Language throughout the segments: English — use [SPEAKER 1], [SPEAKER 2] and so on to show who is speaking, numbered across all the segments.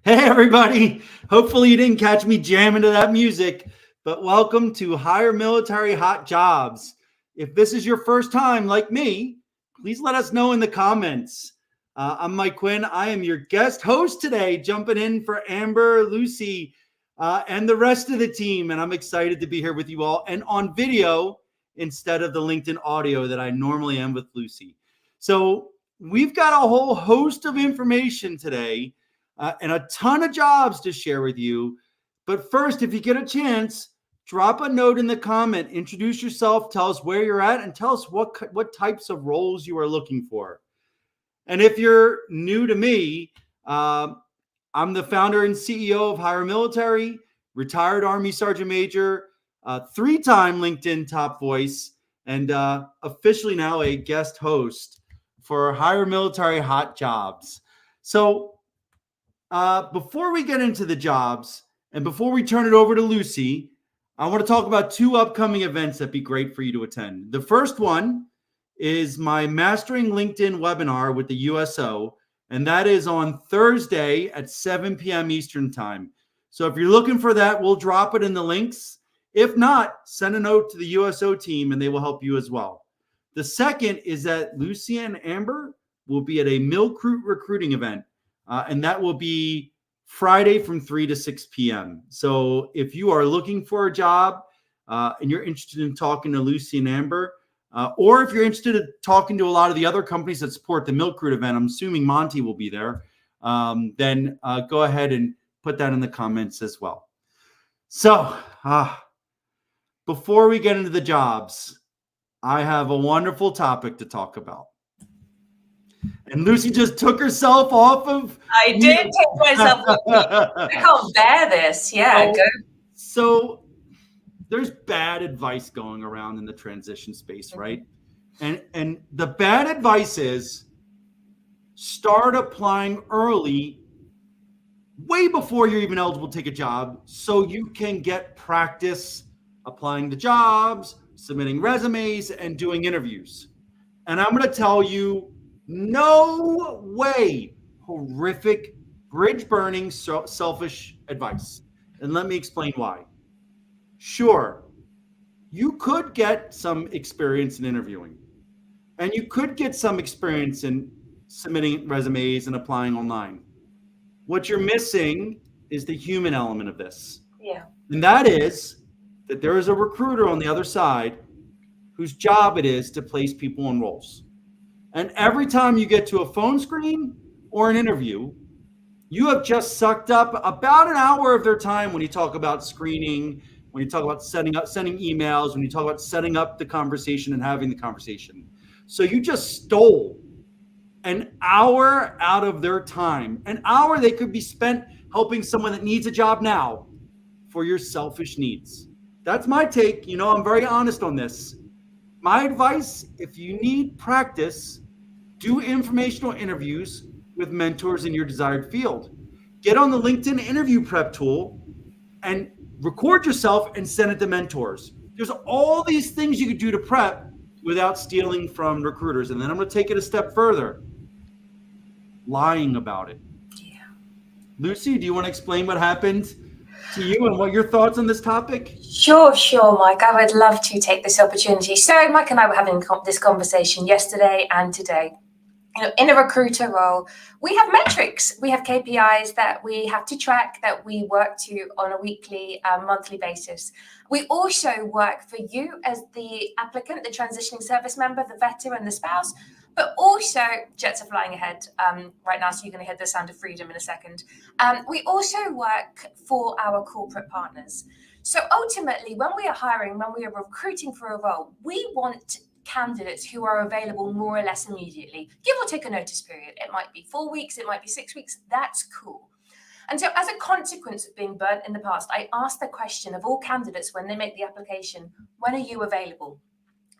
[SPEAKER 1] Hey, everybody. Hopefully, you didn't catch me jamming to that music, but welcome to Hire Military Hot Jobs. If this is your first time, like me, please let us know in the comments. I'm Mike Quinn. I am your guest host today, jumping in for Amber, Lucy, and the rest of the team. And I'm excited to be here with you all and on video instead of the LinkedIn audio that I normally am with Lucy. So, we've got a whole host of information today. And a ton of jobs to share with you. But first, if you get a chance, drop a note in the comment, introduce yourself, tell us where you're at, and tell us what types of roles you are looking for. And if you're new to me, I'm the founder and CEO of Hire Military, retired Army Sergeant Major, three-time LinkedIn top voice, and officially now a guest host for Hire Military Hot Jobs. So, before we get into the jobs and before we turn it over to Lucy, I want to talk about two upcoming events that'd be great for you to attend. The first one is my Mastering LinkedIn webinar with the USO, and that is on Thursday at 7 p.m. Eastern Time. So if you're looking for that, we'll drop it in the links. If not, send a note to the USO team and they will help you as well. The second is that Lucy and Amber will be at a Milcroot recruiting event. And that will be Friday from 3 to 6 p.m. So if you are looking for a job and you're interested in talking to Lucy and Amber, or if you're interested in talking to a lot of the other companies that support the Milcroot event, I'm assuming Monty will be there, then go ahead and put that in the comments as well. So before we get into the jobs, I have a wonderful topic to talk about. And Lucy just took herself off of.
[SPEAKER 2] I did take myself off. I can't bear this. Yeah, go.
[SPEAKER 1] So there's bad advice going around in the transition space, right? And the bad advice is start applying early, way before you're even eligible to take a job, so you can get practice applying to jobs, submitting resumes, and doing interviews. And I'm going to tell you, no way, horrific, bridge-burning, selfish advice. And let me explain why. Sure, you could get some experience in interviewing, and you could get some experience in submitting resumes and applying online. What you're missing is the human element of this.
[SPEAKER 2] Yeah.
[SPEAKER 1] And that is that there is a recruiter on the other side whose job it is to place people in roles. And every time you get to a phone screen or an interview, you have just sucked up about an hour of their time when you talk about screening, when you talk about sending emails, when you talk about setting up the conversation and having the conversation. So you just stole an hour out of their time, an hour they could be spent helping someone that needs a job now for your selfish needs. That's my take. You know, I'm very honest on this. My advice, if you need practice, do informational interviews with mentors in your desired field. Get on the LinkedIn interview prep tool and record yourself and send it to mentors. There's all these things you could do to prep without stealing from recruiters. And then I'm going to take it a step further. Lying about it.
[SPEAKER 2] Yeah.
[SPEAKER 1] Lucy, do you want to explain what happened to you and what your thoughts on this topic?
[SPEAKER 2] Sure, Mike. I would love to take this opportunity. So Mike and I were having this conversation yesterday and today. You know, in a recruiter role, we have metrics, we have KPIs that we have to track, that we work to on a weekly, monthly basis. We also work for you as the applicant, the transitioning service member, the veteran, the spouse, but also jets are flying ahead right now, so you're going to hear the sound of freedom in a second. We also work for our corporate partners. So ultimately, when we are hiring, when we are recruiting for a role, we want candidates who are available more or less immediately, give or take a notice period. It might be 4 weeks, it might be 6 weeks. That's cool. And so as a consequence of being burnt in the past, I asked the question of all candidates when they make the application, when are you available?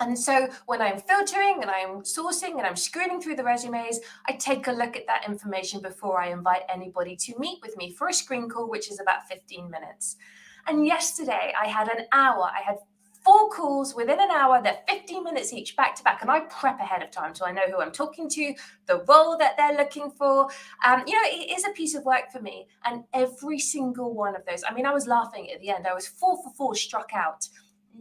[SPEAKER 2] And so when I'm filtering and I'm sourcing and I'm screening through the resumes, I take a look at that information before I invite anybody to meet with me for a screen call, which is about 15 minutes. And yesterday I had an hour, I had 4 calls within an hour. They're 15 minutes each, back to back. And I prep ahead of time so I know who I'm talking to, the role that they're looking for. It is a piece of work for me. And every single one of those, I mean, I was laughing at the end. I was 4 for 4 struck out.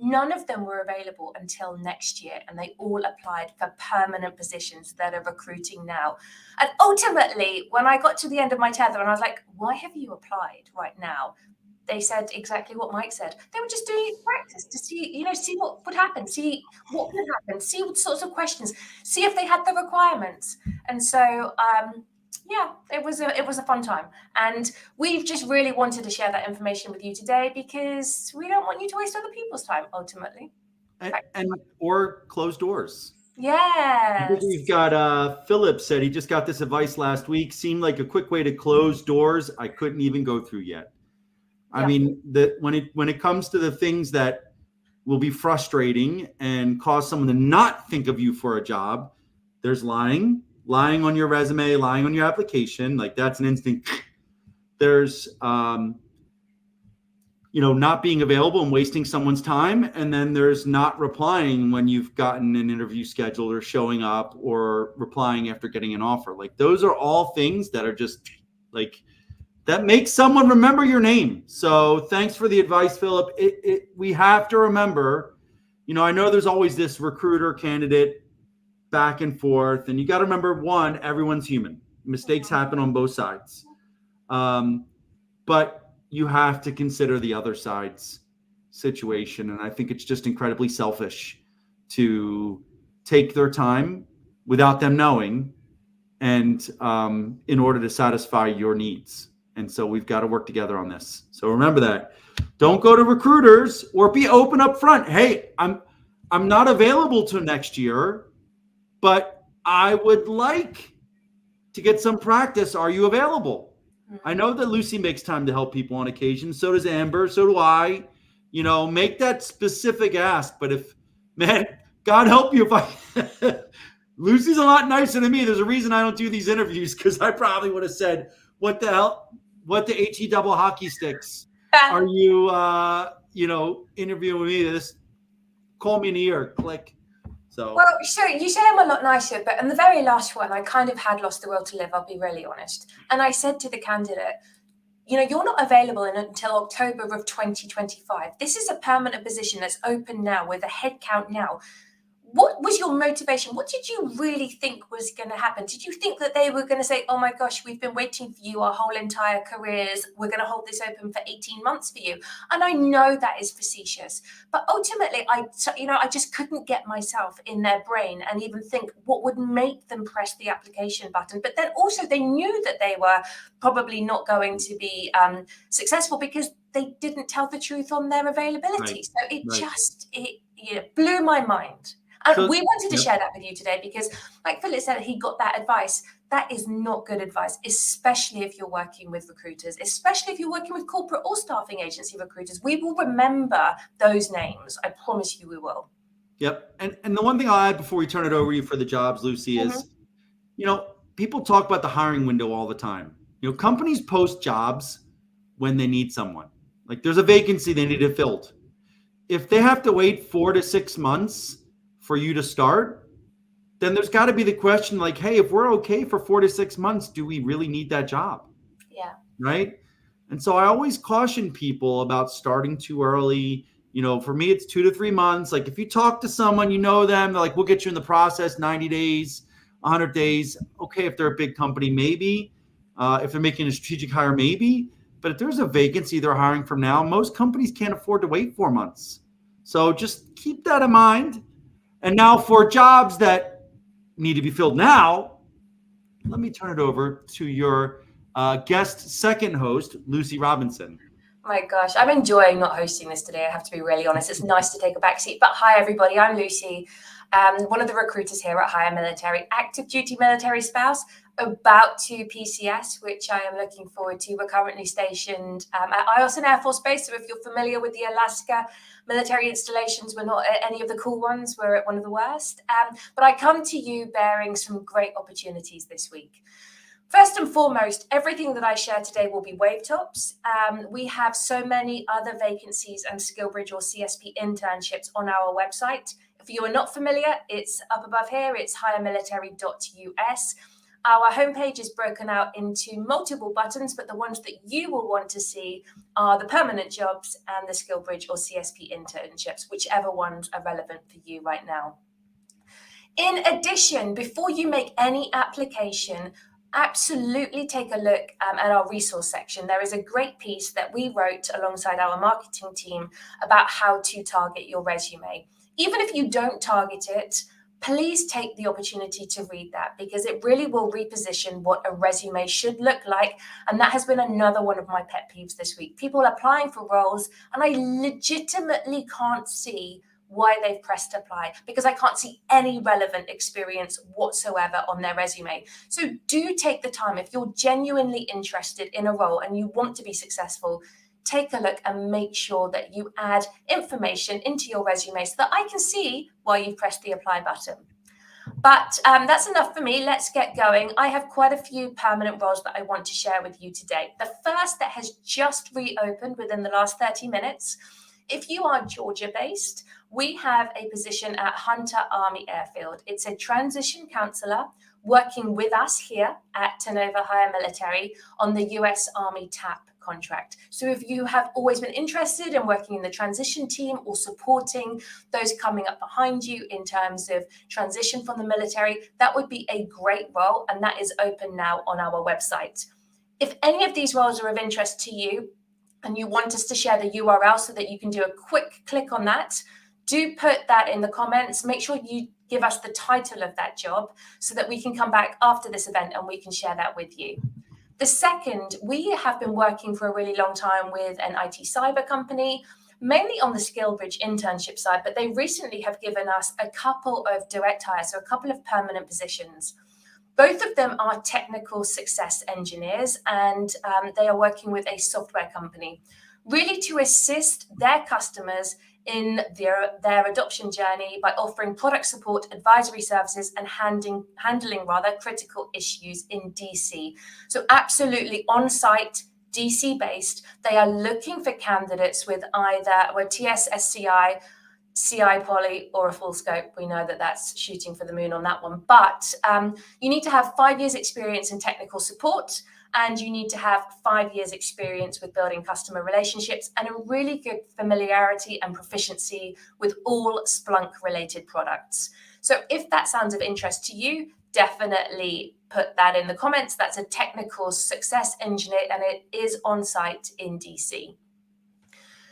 [SPEAKER 2] None of them were available until next year, and they all applied for permanent positions that are recruiting now. And ultimately, when I got to the end of my tether and I was like, why have you applied right now? They said exactly what Mike said. They were just doing practice to see what would happen, see what could happen, see what sorts of questions, see if they had the requirements. And so, it was a fun time, and we've just really wanted to share that information with you today because we don't want you to waste other people's time ultimately,
[SPEAKER 1] and or closed doors.
[SPEAKER 2] Yes.
[SPEAKER 1] We've got Philip said he just got this advice last week. Seemed like a quick way to close doors I couldn't even go through yet. I mean, when it comes to the things that will be frustrating and cause someone to not think of you for a job, there's lying on your resume, lying on your application. Like that's an instant. There's, not being available and wasting someone's time. And then there's not replying when you've gotten an interview scheduled or showing up or replying after getting an offer. Like those are all things that are just like, that makes someone remember your name. So thanks for the advice, Philip. We have to remember, I know there's always this recruiter candidate back and forth. And you got to remember, one, everyone's human. Mistakes happen on both sides. But you have to consider the other side's situation. And I think it's just incredibly selfish to take their time without them knowing and in order to satisfy your needs. And so we've got to work together on this. So remember that. Don't go to recruiters or be open up front. Hey, I'm not available till next year, but I would like to get some practice. Are you available? I know that Lucy makes time to help people on occasion. So does Amber. So do I. Make that specific ask. But God help you if I Lucy's a lot nicer than me. There's a reason I don't do these interviews because I probably would have said, what the hell? What the HE double hockey sticks are you, interviewing with me? Just call me in the ear, click. So
[SPEAKER 2] you say I'm a lot nicer, but in the very last one, I kind of had lost the will to live. I'll be really honest. And I said to the candidate, you're not available until October of 2025. This is a permanent position that's open now with a head count now. What was your motivation? What did you really think was going to happen? Did you think that they were going to say, oh my gosh, we've been waiting for you our whole entire careers. We're going to hold this open for 18 months for you. And I know that is facetious, but ultimately I just couldn't get myself in their brain and even think what would make them press the application button. But then also they knew that they were probably not going to be successful because they didn't tell the truth on their availability.
[SPEAKER 1] Right.
[SPEAKER 2] So it blew my mind. And we wanted to share that with you today because, like Philip said, he got that advice. That is not good advice, especially if you're working with recruiters, especially if you're working with corporate or staffing agency recruiters. We will remember those names. I promise you we will.
[SPEAKER 1] Yep. And the one thing I'll add before we turn it over to you for the jobs, Lucy, is, people talk about the hiring window all the time. Companies post jobs when they need someone. Like there's a vacancy they need it filled. If they have to wait 4 to 6 months for you to start, then there's got to be the question like, hey, if we're okay for 4 to 6 months, do we really need that job?
[SPEAKER 2] Yeah.
[SPEAKER 1] Right. And so I always caution people about starting too early. For me, it's 2 to 3 months. Like if you talk to someone, them, they're like, we'll get you in the process, 90 days, 100 days. Okay. If they're a big company, maybe. If they're making a strategic hire, maybe. But if there's a vacancy they're hiring from now, most companies can't afford to wait 4 months. So just keep that in mind. And now for jobs that need to be filled now, let me turn it over to your guest second host, Lucy Robinson.
[SPEAKER 2] My gosh, I'm enjoying not hosting this today. I have to be really honest. It's nice to take a back seat. But hi, everybody. I'm Lucy, one of the recruiters here at Hire Military, active duty military spouse, about to PCS, which I am looking forward to. We're currently stationed at Eielson Air Force Base. So if you're familiar with the Alaska military installations, we're not at any of the cool ones. We're at one of the worst. But I come to you bearing some great opportunities this week. First and foremost, everything that I share today will be wave tops. We have so many other vacancies and SkillBridge or CSP internships on our website. If you are not familiar, it's up above here. It's hiremilitary.us. Our homepage is broken out into multiple buttons, but the ones that you will want to see are the permanent jobs and the SkillBridge or CSP internships, whichever ones are relevant for you right now. In addition, before you make any application, absolutely take a look at our resource section. There is a great piece that we wrote alongside our marketing team about how to target your resume. Even if you don't target it, please take the opportunity to read that, because it really will reposition what a resume should look like. And that has been another one of my pet peeves this week. People applying for roles, and I legitimately can't see why they've pressed apply, because I can't see any relevant experience whatsoever on their resume. So do take the time. If you're genuinely interested in a role and you want to be successful, take a look and make sure that you add information into your resume so that I can see why you've pressed the apply button. But that's enough for me. Let's get going. I have quite a few permanent roles that I want to share with you today. The first that has just reopened within the last 30 minutes. If you are Georgia-based, we have a position at Hunter Army Airfield. It's a transition counselor working with us here at Tenova Higher Military on the US Army TAP contract. So if you have always been interested in working in the transition team or supporting those coming up behind you in terms of transition from the military, that would be a great role, and that is open now on our website. If any of these roles are of interest to you and you want us to share the URL so that you can do a quick click on that, do put that in the comments. Make sure you give us the title of that job so that we can come back after this event and we can share that with you. The second, we have been working for a really long time with an IT cyber company, mainly on the SkillBridge internship side, but they recently have given us a couple of direct hires, so a couple of permanent positions. Both of them are technical success engineers, and they are working with a software company, really to assist their customers in their adoption journey by offering product support, advisory services, and handling critical issues in DC. So absolutely on-site, DC-based. They are looking for candidates with either TS/SCI, CI Poly, or a full scope. We know that that's shooting for the moon on that one. But you need to have 5 years experience in technical support, and you need to have 5 years experience with building customer relationships and a really good familiarity and proficiency with all Splunk related products. So if that sounds of interest to you, definitely put that in the comments. That's a technical success engineer, and it is on site in DC.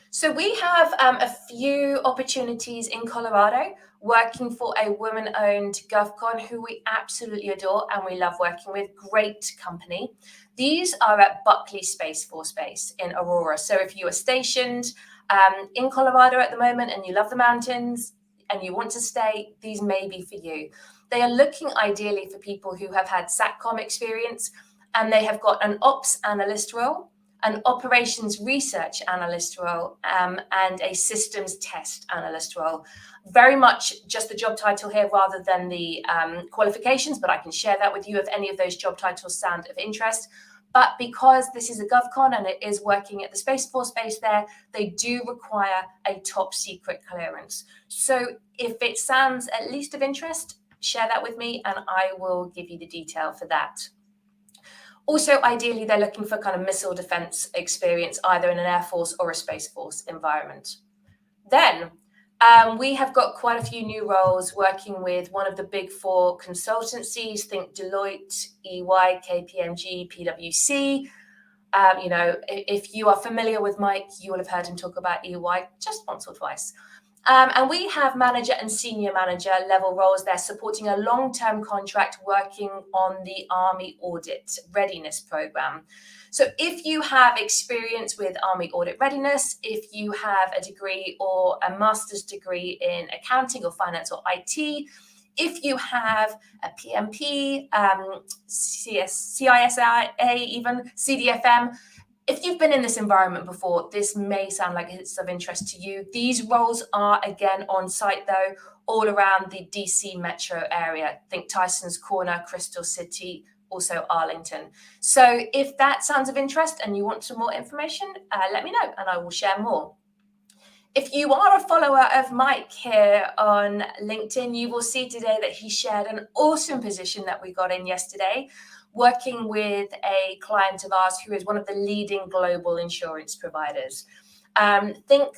[SPEAKER 2] So we have a few opportunities in Colorado working for a woman-owned GovCon who we absolutely adore and we love working with. Great company. These are at Buckley Space Force Base in Aurora. So if you are stationed in Colorado at the moment and you love the mountains and you want to stay, these may be for you. They are looking ideally for people who have had SATCOM experience, and they have got an ops analyst role, an operations research analyst role, and a systems test analyst role. Very much just the job title here rather than the qualifications, but I can share that with you if any of those job titles sound of interest. But because this is a GovCon and it is working at the Space Force Base there, they do require a top secret clearance. So if it sounds at least of interest, share that with me and I will give you the detail for that. Also, ideally, they're looking for kind of missile defense experience, either in an Air Force or a Space Force environment. Then we have got quite a few new roles working with one of the big four consultancies. Think Deloitte, EY, KPMG, PwC. If you are familiar with Mike, you will have heard him talk about EY just once or twice. And we have manager and senior manager level roles there supporting a long-term contract working on the Army Audit Readiness Program. So if you have experience with Army Audit Readiness, if you have a degree or a master's degree in accounting or finance or IT, if you have a PMP, CISA, even CDFM, if you've been in this environment before, this may sound like it's of interest to you. These roles are, again, on site, though, all around the DC metro area. Think Tyson's Corner, Crystal City, also Arlington. So if that sounds of interest and you want some more information, let me know and I will share more. If you are a follower of Mike here on LinkedIn, you will see today that he shared an awesome position that we got in yesterday, working with a client of ours who is one of the leading global insurance providers. Think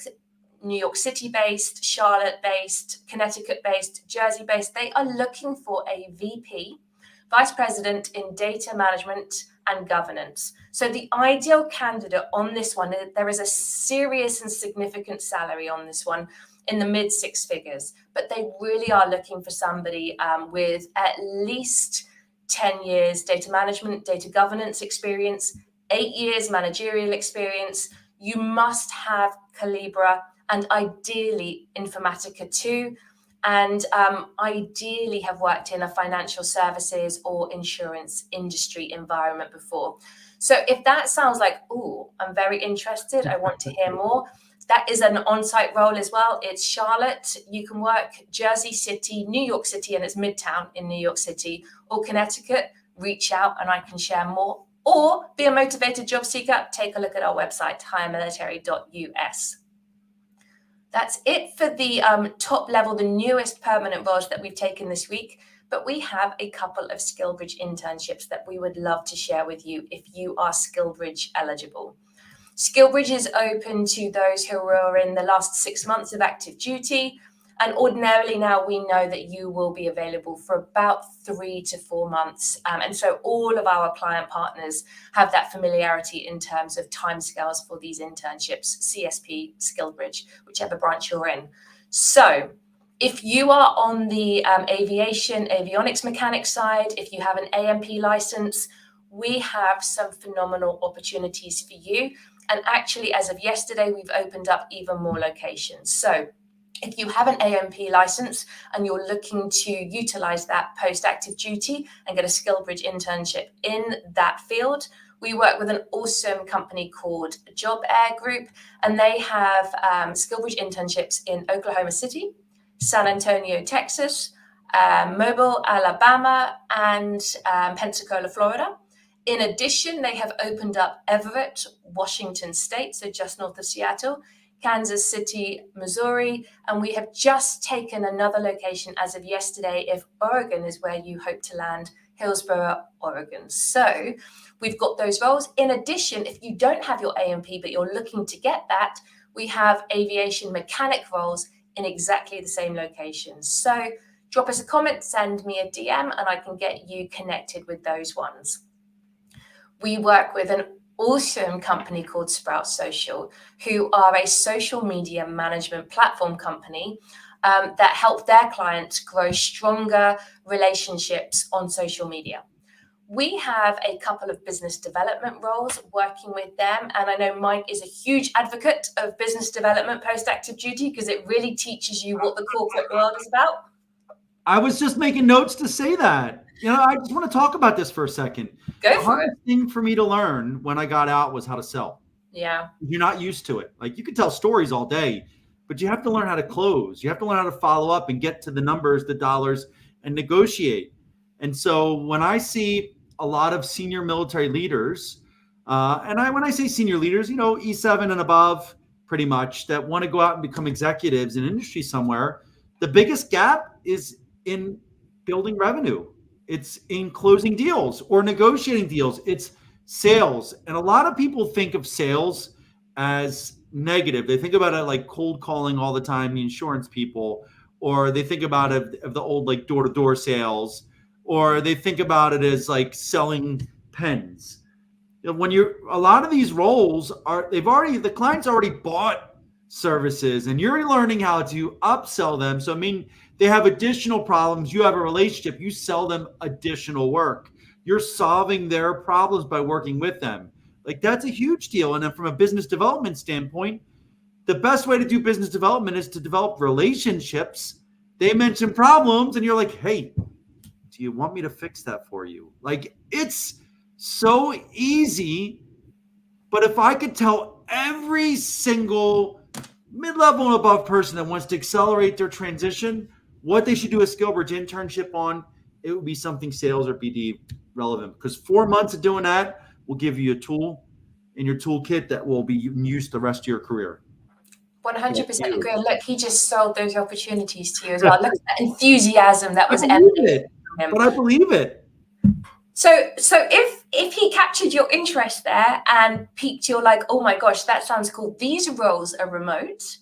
[SPEAKER 2] New York City based, Charlotte based, Connecticut based, Jersey based. They are looking for a VP, Vice President in data management and governance. So the ideal candidate on this one, there is a serious and significant salary on this one in the mid six figures, but they really are looking for somebody with at least 10 years data management, data governance experience, 8 years managerial experience. You must have Calibra and ideally Informatica too. And ideally have worked in a financial services or insurance industry environment before. So if that sounds like, ooh, I'm very interested, I want to hear more, that is an on-site role as well. It's Charlotte. You can work Jersey City, New York City, and it's Midtown in New York City, or Connecticut. Reach out and I can share more. Or be a motivated job seeker, take a look at our website, hiremilitary.us. That's it for the top level, the newest permanent roles that we've taken this week. But we have a couple of SkillBridge internships that we would love to share with you if you are SkillBridge eligible. SkillBridge is open to those who are in the last 6 months of active duty. And ordinarily now we know that you will be available for about 3 to 4 months. And so all of our client partners have that familiarity in terms of timescales for these internships, CSP, SkillBridge, whichever branch you're in. So if you are on the avionics mechanics side, if you have an AMP license, we have some phenomenal opportunities for you. And actually, as of yesterday, we've opened up even more locations. So if you have an AMP license and you're looking to utilize that post-active duty and get a SkillBridge internship in that field, we work with an awesome company called Job Air Group, and they have SkillBridge internships in Oklahoma City, San Antonio, Texas, Mobile, Alabama, and Pensacola, Florida. In addition, they have opened up Everett, Washington State, so just north of Seattle, Kansas City, Missouri, and we have just taken another location as of yesterday if Oregon is where you hope to land, Hillsboro, Oregon. So we've got those roles. In addition, if you don't have your AMP but you're looking to get that, we have aviation mechanic roles in exactly the same locations. So drop us a comment, send me a DM, and I can get you connected with those ones. We work with an awesome company called Sprout Social, who are a social media management platform company that help their clients grow stronger relationships on social media. We have a couple of business development roles working with them. And I know Mike is a huge advocate of business development post-active duty because it really teaches you what the corporate world is about.
[SPEAKER 1] I was just making notes to say that. I just want to talk about this for a second.
[SPEAKER 2] Go for it.
[SPEAKER 1] The hardest thing for me to learn when I got out was how to sell.
[SPEAKER 2] Yeah.
[SPEAKER 1] You're not used to it. Like, you can tell stories all day, but you have to learn how to close. You have to learn how to follow up and get to the numbers, the dollars, and negotiate. And so when I see a lot of senior military leaders, when I say senior leaders, E7 and above, pretty much, that want to go out and become executives in industry somewhere, the biggest gap is in building revenue. It's in closing deals or negotiating deals. It's sales. And a lot of people think of sales as negative. They think about it like cold calling all the time, the insurance people, or they think about it of the old like door-to-door sales, or they think about it as like selling pens. When a lot of these roles the client's already bought services and you're learning how to upsell them. So they have additional problems. You have a relationship, you sell them additional work. You're solving their problems by working with them. Like, that's a huge deal. And then from a business development standpoint, the best way to do business development is to develop relationships. They mention problems and you're like, hey, do you want me to fix that for you? Like, it's so easy. But if I could tell every single mid-level and above person that wants to accelerate their transition what they should do a SkillBridge internship on, it would be something sales or BD relevant, because 4 months of doing that will give you a tool in your toolkit that will be used the rest of your career.
[SPEAKER 2] 100% agree. And look, he just sold those opportunities to you as well. Look at that enthusiasm that was emanating from him.
[SPEAKER 1] But I believe it.
[SPEAKER 2] So if he captured your interest there and piqued your like, oh my gosh, that sounds cool. These roles are remote.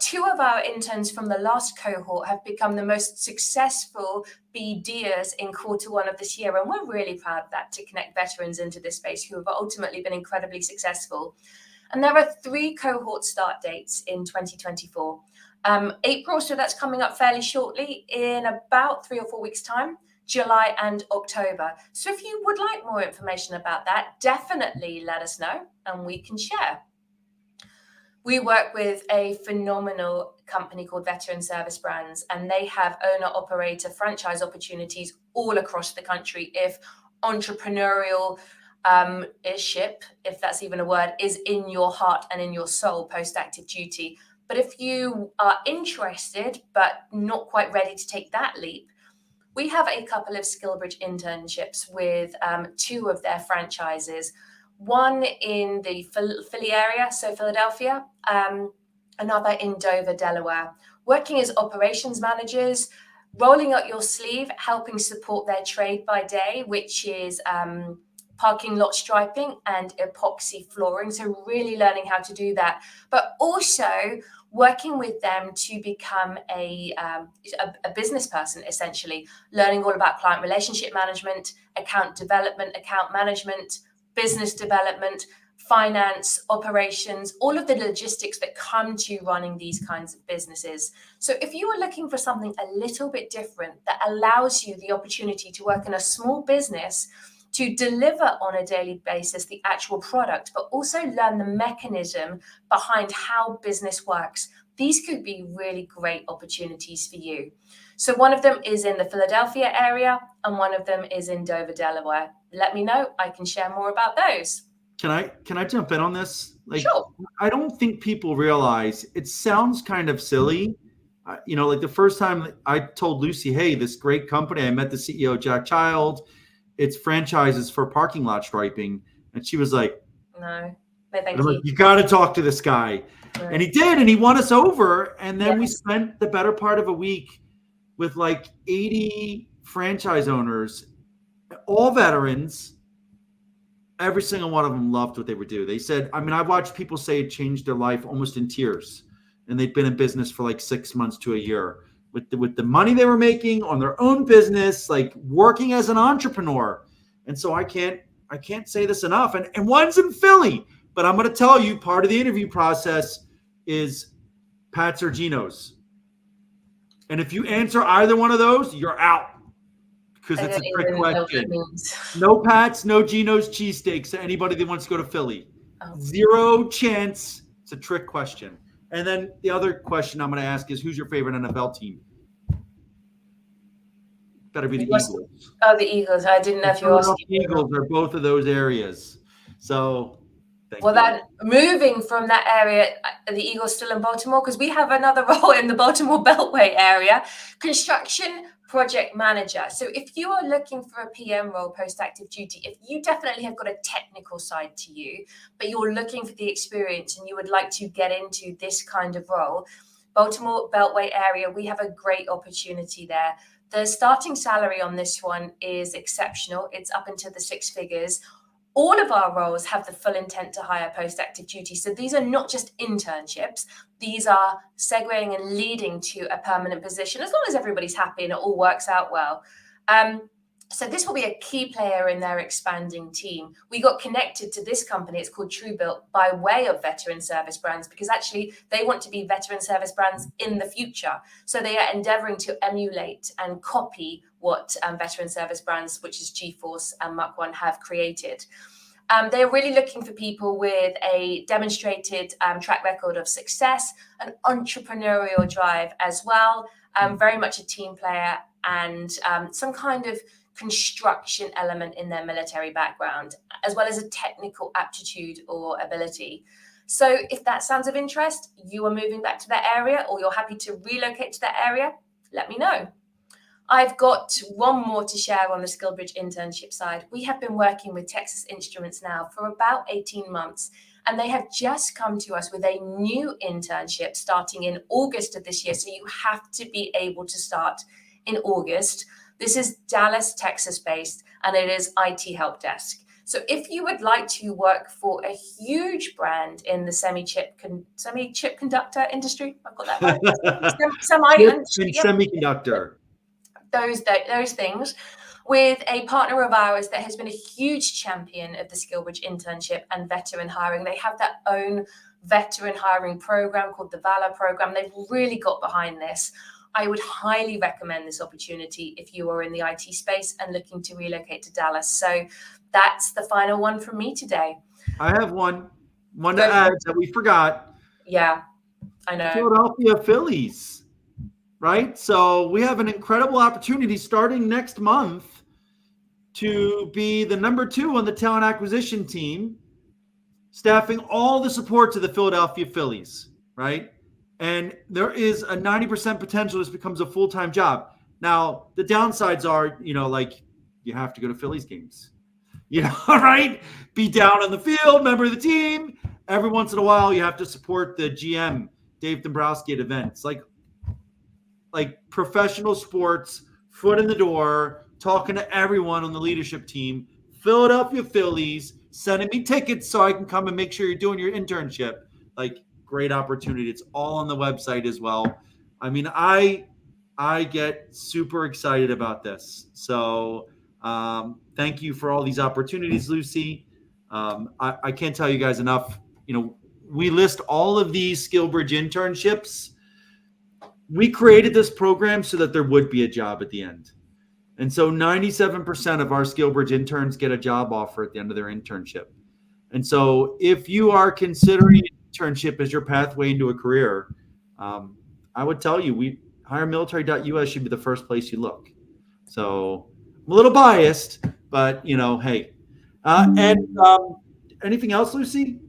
[SPEAKER 2] Two of our interns from the last cohort have become the most successful BDers in Q1 of this year. And we're really proud of that, to connect veterans into this space who have ultimately been incredibly successful. And there are 3 cohort start dates in 2024. April, so that's coming up fairly shortly, in about 3 or 4 weeks' time, July and October. So if you would like more information about that, definitely let us know and we can share. We work with a phenomenal company called Veteran Service Brands, and they have owner-operator franchise opportunities all across the country. If entrepreneurial ship, if that's even a word, is in your heart and in your soul post-active duty. But if you are interested but not quite ready to take that leap, we have a couple of SkillBridge internships with 2 of their franchises. One in the Philly area, so Philadelphia, another in Dover, Delaware, working as operations managers, rolling up your sleeve, helping support their trade by day, which is parking lot striping and epoxy flooring. So really learning how to do that, but also working with them to become a business person, essentially learning all about client relationship management, account development, account management, business development, finance, operations, all of the logistics that come to running these kinds of businesses. So if you are looking for something a little bit different that allows you the opportunity to work in a small business, to deliver on a daily basis the actual product, but also learn the mechanism behind how business works, these could be really great opportunities for you. So one of them is in the Philadelphia area and one of them is in Dover, Delaware. Let me know. I can share more about those.
[SPEAKER 1] Can I jump in on this?
[SPEAKER 2] Sure.
[SPEAKER 1] I don't think people realize, it sounds kind of silly. Like the first time I told Lucy, hey, this great company, I met the CEO, Jack Child, it's franchises for parking lot striping. And she was like,
[SPEAKER 2] no, thank you.
[SPEAKER 1] Like, you got to talk to this guy. Right. And he did, and he won us over. And then we spent the better part of a week with like 80 franchise owners, all veterans. Every single one of them loved what they would do. They said, I've watched people say it changed their life almost in tears. And they've been in business for like 6 months to a year with the money they were making on their own business, like working as an entrepreneur. And so I can't say this enough. And one's in Philly, but I'm going to tell you, part of the interview process is Pat's or Geno's. And if you answer either one of those, you're out. Because it's a trick question. No Pats, no Geno's cheesesteaks to anybody that wants to go to Philly. Oh. 0 chance. It's a trick question. And then the other question I'm going to ask is, who's your favorite NFL team? Better be the Eagles.
[SPEAKER 2] Oh, the Eagles. I didn't know if you were asking.
[SPEAKER 1] The Eagles are both of those areas. So,
[SPEAKER 2] then moving from that area, are the Eagles still in Baltimore? Because we have another role in the Baltimore Beltway area, construction project manager. So if you are looking for a PM role post-active duty, if you definitely have got a technical side to you, but you're looking for the experience and you would like to get into this kind of role, Baltimore Beltway area, we have a great opportunity there. The starting salary on this one is exceptional. It's up into the 6 figures. All of our roles have the full intent to hire post-active duty. So these are not just internships. These are segueing and leading to a permanent position, as long as everybody's happy and it all works out well. So this will be a key player in their expanding team. We got connected to this company, it's called TrueBuilt, by way of Veteran Service Brands, because actually they want to be Veteran Service Brands in the future. So they are endeavoring to emulate and copy what Veteran Service Brands, which is GeForce and Mach 1, have created. They're really looking for people with a demonstrated track record of success, an entrepreneurial drive as well, very much a team player, and some kind of construction element in their military background, as well as a technical aptitude or ability. So if that sounds of interest, you are moving back to that area, or you're happy to relocate to that area, let me know. I've got one more to share on the SkillBridge internship side. We have been working with Texas Instruments now for about 18 months, and they have just come to us with a new internship starting in August of this year. So you have to be able to start in August. This is Dallas, Texas based, and it is IT help desk. So if you would like to work for a huge brand in the semi-chip conductor industry, I've got that right.
[SPEAKER 1] Semiconductor.
[SPEAKER 2] Those things, with a partner of ours that has been a huge champion of the SkillBridge internship and veteran hiring. They have their own veteran hiring program called the Valor program. They've really got behind this. I would highly recommend this opportunity if you are in the IT space and looking to relocate to Dallas. So that's the final one from me today.
[SPEAKER 1] I have one to add that we forgot.
[SPEAKER 2] Yeah, I know.
[SPEAKER 1] Philadelphia Phillies, right? So we have an incredible opportunity starting next month to be the number 2 on the talent acquisition team, staffing all the support to the Philadelphia Phillies, right? And there is a 90% potential this becomes a full-time job. Now, the downsides are, like you have to go to Phillies games, right? Be down on the field, member of the team. Every once in a while, you have to support the GM, Dave Dombrowski, at events. Like professional sports, foot in the door, talking to everyone on the leadership team. Philadelphia Phillies sending me tickets so I can come and make sure you're doing your internship. Great opportunity. It's all on the website as well. I mean, I get super excited about this. So thank you for all these opportunities, Lucy. I can't tell you guys enough. We list all of these SkillBridge internships. We created this program so that there would be a job at the end. And so 97% of our SkillBridge interns get a job offer at the end of their internship. And so if you are considering an internship as your pathway into a career, I would tell you, hiremilitary.us should be the first place you look. So I'm a little biased, but hey. Anything else, Lucy?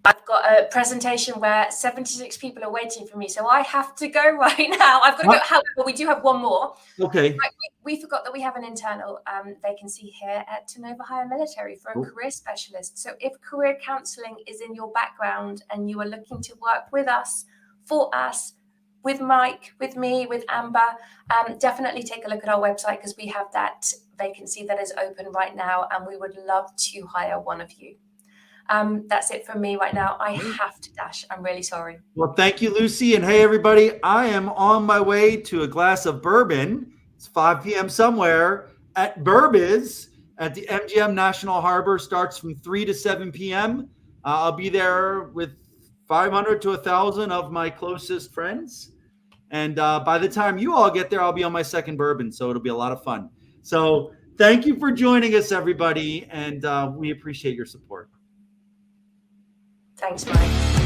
[SPEAKER 2] I've got a presentation where 76 people are waiting for me, so I have to go right now. I've got to go. However, we do have one more.
[SPEAKER 1] Okay.
[SPEAKER 2] We forgot that we have an internal vacancy here at Tenova Higher Military for a career specialist. So if career counseling is in your background and you are looking to work with us, for us, with Mike, with me, with Amber, definitely take a look at our website because we have that vacancy that is open right now, and we would love to hire one of you. That's it from me right now. I have to dash. I'm really sorry.
[SPEAKER 1] Well, thank you, Lucy. And hey, everybody, I am on my way to a glass of bourbon. It's 5 p.m. somewhere at Burbiz at the MGM National Harbor. Starts from 3 to 7 p.m. I'll be there with 500 to 1,000 of my closest friends. And by the time you all get there, I'll be on my second bourbon. So it'll be a lot of fun. So thank you for joining us, everybody. And we appreciate your support.
[SPEAKER 2] Thanks, Mike.